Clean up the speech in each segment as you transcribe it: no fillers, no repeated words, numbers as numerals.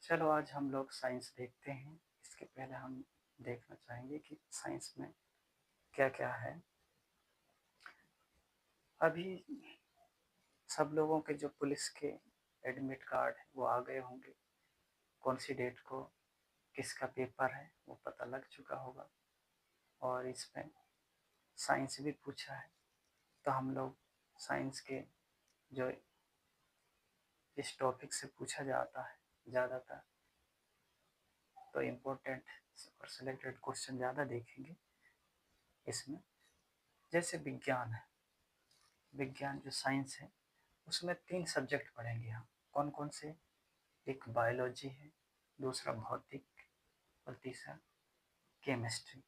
चलो आज हम लोग साइंस देखते हैं। इसके पहले हम देखना चाहेंगे कि साइंस में क्या-क्या है। अभी सब लोगों के जो पुलिस के एडमिट कार्ड है वो आ गए होंगे। कौन सी डेट को किसका पेपर है वो पता लग चुका होगा और इसमें साइंस भी पूछा है। तो हम लोग साइंस के जो इस टॉपिक से पूछा जाता है ज़्यादातर, तो इम्पोर्टेंट और सिलेक्टेड क्वेश्चन ज़्यादा देखेंगे इसमें। जैसे विज्ञान है, विज्ञान जो साइंस है उसमें 3 सब्जेक्ट पढ़ेंगे हम। कौन कौन से? एक बायोलॉजी है, दूसरा भौतिक और तीसरा केमिस्ट्री।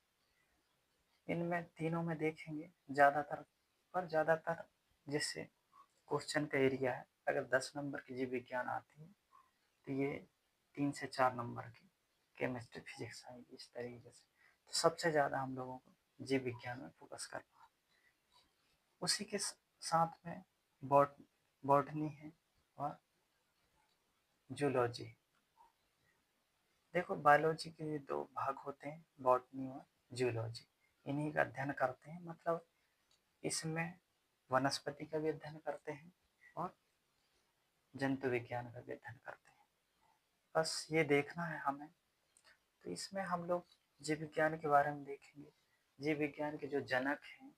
इनमें तीनों में देखेंगे ज़्यादातर जैसे क्वेश्चन का एरिया है। अगर 10 नंबर की जीव विज्ञान आती है तो ये 3 से 4 नंबर की केमिस्ट्री फिजिक्स आएगी, इस तरीके से। तो सबसे ज़्यादा हम लोगों को जीव विज्ञान में फोकस करना है। उसी के साथ में बॉटनी है और जूलॉजी। देखो, बायोलॉजी के 2 भाग होते हैं, बॉटनी और जूलॉजी। इन्हीं का अध्ययन करते हैं, मतलब इसमें वनस्पति का भी अध्ययन करते हैं और जंतु विज्ञान का भी अध्ययन करते हैं। बस ये देखना है हमें। तो इसमें हम लोग जीव विज्ञान के बारे में देखेंगे। जीव विज्ञान के जो जनक हैं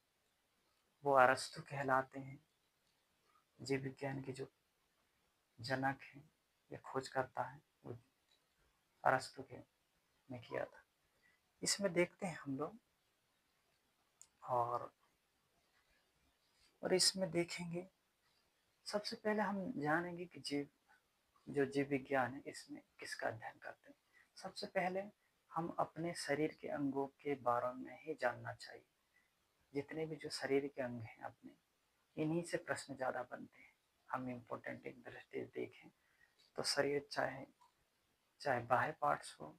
वो अरस्तु कहलाते हैं। जीव विज्ञान के जो जनक हैं या खोजकर्ता है वो अरस्तु के ने किया था। इसमें देखते हैं हम लोग और इसमें देखेंगे। सबसे पहले हम जानेंगे कि जीव विज्ञान है इसमें किसका अध्ययन करते हैं। सबसे पहले हम अपने शरीर के अंगों के बारे में ही जानना चाहिए। जितने भी जो शरीर के अंग हैं अपने, इन्हीं से प्रश्न ज़्यादा बनते हैं। हम इम्पोर्टेंट एक दृष्टि देखें तो शरीर चाहे चाहे बाह्य पार्ट्स हो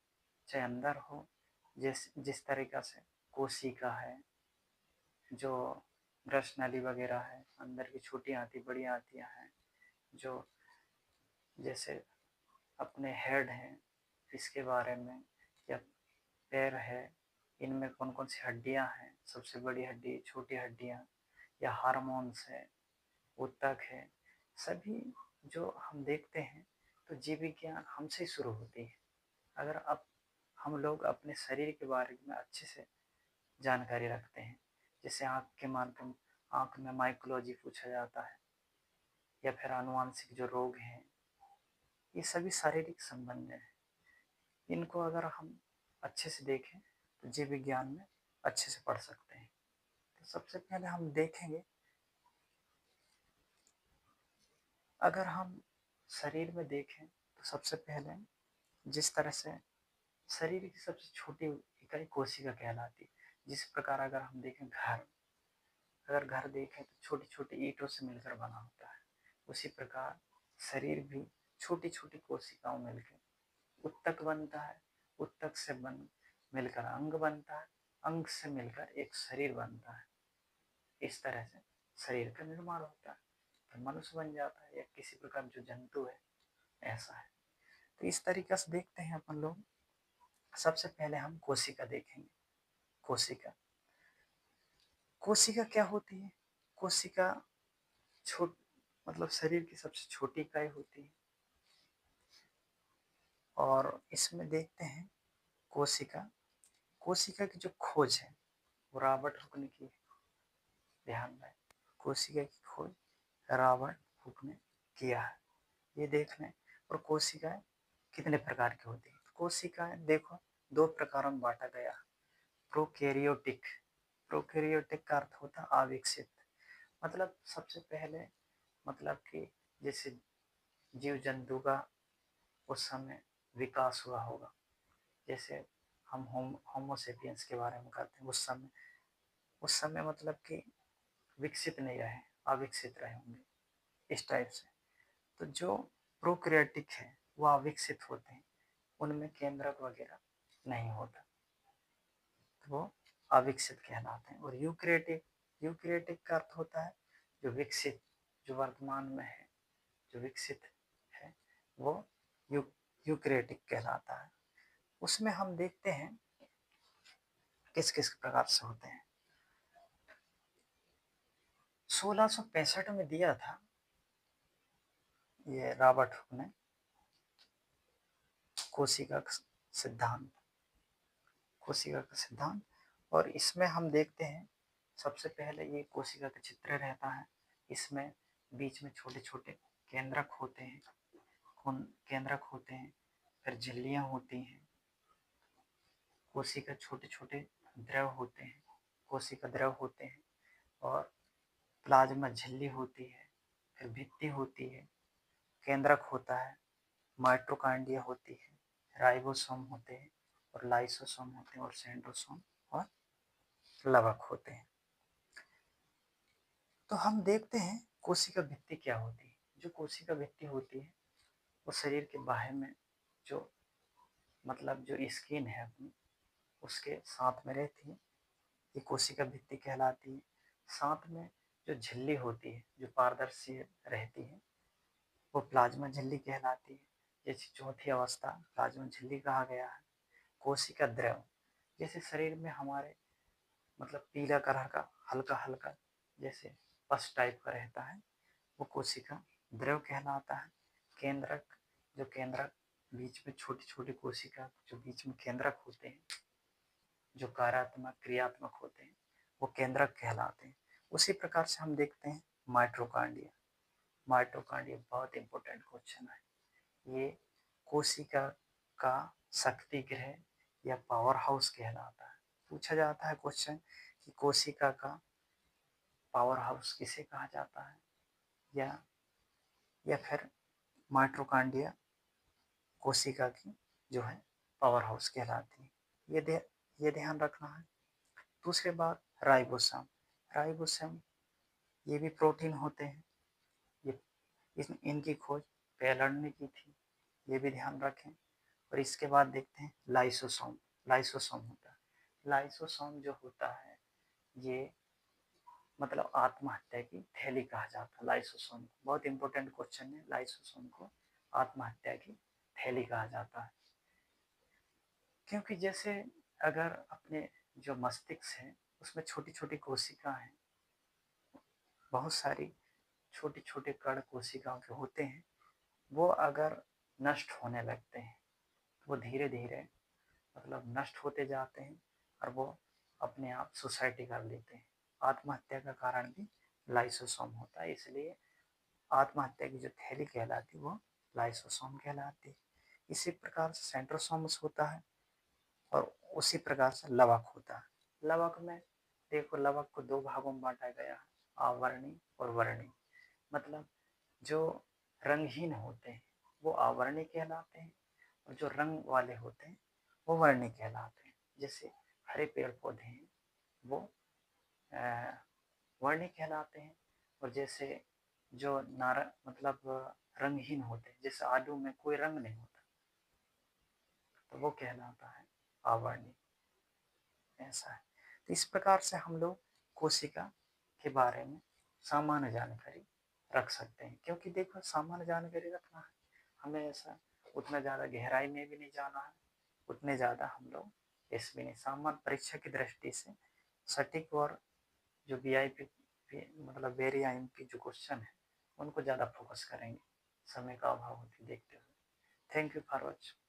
चाहे अंदर हो, जिस तरीका से कोशिका है, जो ब्रश नली वगैरह है, अंदर की छोटी आंती बड़ी आंतियाँ हैं, जो जैसे अपने हेड हैं इसके बारे में, या पैर है, इनमें कौन कौन सी हड्डियाँ हैं, सबसे बड़ी हड्डी, छोटी हड्डियाँ, या हार्मोन्स है, ऊतक है, सभी जो हम देखते हैं। तो जीव विज्ञान हमसे शुरू होती है। अगर अब हम लोग अपने शरीर के बारे में अच्छे से जानकारी रखते हैं, जैसे आँख के माध्यम, आँख में माइकोलॉजी पूछा जाता है, या फिर आनुवांशिक जो रोग हैं, ये सभी शारीरिक संबंध हैं। इनको अगर हम अच्छे से देखें तो जीव विज्ञान में अच्छे से पढ़ सकते हैं। तो सबसे पहले हम देखेंगे, अगर हम शरीर में देखें तो सबसे पहले जिस तरह से शरीर की सबसे छोटी इकाई कोशिका कहलाती है। जिस प्रकार अगर हम देखें अगर घर देखें तो छोटी छोटी ईंटों से मिलकर बना होता है, उसी प्रकार शरीर भी छोटी छोटी कोशिकाओं मिलकर ऊतक बनता है। ऊतक से मिलकर अंग बनता है, अंग से मिलकर एक शरीर बनता है। इस तरह से शरीर का निर्माण होता है, फिर मनुष्य बन जाता है या किसी प्रकार जो जंतु है, ऐसा है। तो इस तरीके से देखते हैं अपन लोग। सबसे पहले हम कोशिका देखेंगे। कोशिका कोशिका क्या होती है? कोशिका छोट मतलब शरीर की सबसे छोटी इकाई होती है। और इसमें देखते हैं कोशिका कोशिका की जो खोज है वो रॉबर्ट हुक ने की है। ध्यान रहे, कोशिका की खोज रॉबर्ट हुक ने किया है। ये देख लें। और कोशिकाएं कितने प्रकार की होती है? कोशिकाएं देखो 2 प्रकारों में बांटा गया है। प्रोकैरियोटिक। प्रोकैरियोटिक का अर्थ होता है अविकसित। मतलब सबसे पहले, मतलब कि जैसे जीव जंतु का उस समय विकास हुआ होगा, जैसे हम होमोसेपियंस के बारे में करते हैं, उस समय मतलब कि विकसित नहीं रहे, अविकसित रहे होंगे, इस टाइप से। तो जो प्रोकैरियोटिक है वो अविकसित होते हैं, उनमें केंद्रक वगैरह नहीं होता, तो वो अविकसित कहलाते हैं। और यूकैरियोटिक यूकैरियोटिक का अर्थ होता है जो विकसित, जो वर्तमान में है, जो विकसित है, वो यूक्रेटिक कहलाता है। उसमें हम देखते हैं किस किस प्रकार से होते हैं। 1665 में दिया था ये रॉबर्ट हुक ने कोशिका सिद्धांत, कोशिका का सिद्धांत। और इसमें हम देखते हैं सबसे पहले ये कोशिका का चित्र रहता है। इसमें बीच में छोटे छोटे केंद्रक होते हैं, केंद्रक होते हैं, फिर झिल्लियाँ होती हैं, कोशिका छोटे छोटे द्रव होते हैं, कोशिका द्रव होते हैं, और प्लाज्मा झिल्ली होती है, फिर भित्ति होती है, केंद्रक होता है, माइटोकॉन्ड्रिया होती है, राइबोसोम होते हैं, और लाइसोसोम होते हैं, और सेंट्रोसोम और लवक होते हैं। तो हम देखते हैं कोशिका भित्ति क्या होती है। जो कोशिका भित्ति होती है वो शरीर के बाहर में जो जो स्किन है अपनी उसके साथ में रहती है, ये कोशिका भित्ति कहलाती है। साथ में जो झिल्ली होती है जो पारदर्शी रहती है वो प्लाज्मा झिल्ली कहलाती है। जैसे चौथी अवस्था प्लाज्मा झिल्ली कहा गया है। कोशिका द्रव, जैसे शरीर में हमारे पीला कलर का हल्का हल्का जैसे पस टाइप का रहता है वो कोशिका द्रव कहलाता है। केंद्रक, जो केंद्रक बीच में छोटी छोटी कोशिका जो बीच में केंद्रक होते हैं जो कार्यात्मक क्रियात्मक होते हैं वो केंद्रक कहलाते हैं। उसी प्रकार से हम देखते हैं माइटोकॉन्ड्रिया। माइटोकॉन्ड्रिया बहुत इंपॉर्टेंट क्वेश्चन है। ये कोशिका का शक्ति गृह या पावर हाउस कहलाता है। पूछा जाता है क्वेश्चन कि कोशिका का पावर हाउस किसे कहा जाता है, या फिर माइटोकॉन्ड्रिया कोशिका की जो है पावर हाउस कहलाती है। ये ध्यान रखना है। दूसरी बात राइबोसोम। राइबोसोम ये भी प्रोटीन होते हैं। ये इनकी खोज पेलर ने की थी, ये भी ध्यान रखें। और इसके बाद देखते हैं लाइसोसोम। लाइसोसोम होता है, लाइसोसोम जो होता है ये आत्महत्या की थैली कहा जाता है लाइसोसोम को। बहुत इंपॉर्टेंट क्वेश्चन है, लाइसोसोम को आत्महत्या की थैली कहा जाता है। क्योंकि जैसे अगर अपने जो मस्तिष्क है उसमें छोटी छोटी कोशिका हैं, बहुत सारी छोटे छोटे कण कोशिकाओं के होते हैं, वो अगर नष्ट होने लगते हैं वो धीरे धीरे नष्ट होते जाते हैं और वो अपने आप सुसाइटी कर लेते हैं। आत्महत्या का कारण भी लाइसोसोम होता है, इसलिए आत्महत्या की जो थैली कहलाती है वो लाइसोसोम कहलाती है। इसी प्रकार से सेंट्रोसोमस होता है और उसी प्रकार से लवक होता है। लवक में देखो, लवक को दो भागों में बांटा गया है, आवर्णी और वर्णी। जो रंगहीन होते हैं वो आवर्णी कहलाते हैं और जो रंग वाले होते हैं वो वर्णी कहलाते हैं। जैसे हरे पेड़ पौधे हैं वो वर्णी कहलाते हैं, और जैसे जो रंगहीन होते हैं जैसे आलू में कोई रंग नहीं होता तो वो कहलाता है आवर्णी। ऐसा है। तो इस प्रकार से हम लोग कोशिका के बारे में सामान्य जानकारी रख सकते हैं। क्योंकि देखो सामान्य जानकारी रखना है, हमें ऐसा उतना ज़्यादा गहराई में भी नहीं जाना है, उतने ज़्यादा हम लोग इसमें नहीं। सामान्य परीक्षा की दृष्टि से सटीक और जो VIP वेरी IMP जो क्वेश्चन है उनको ज़्यादा फोकस करेंगे, समय का अभाव होते देखते हुए। Thank you for watching.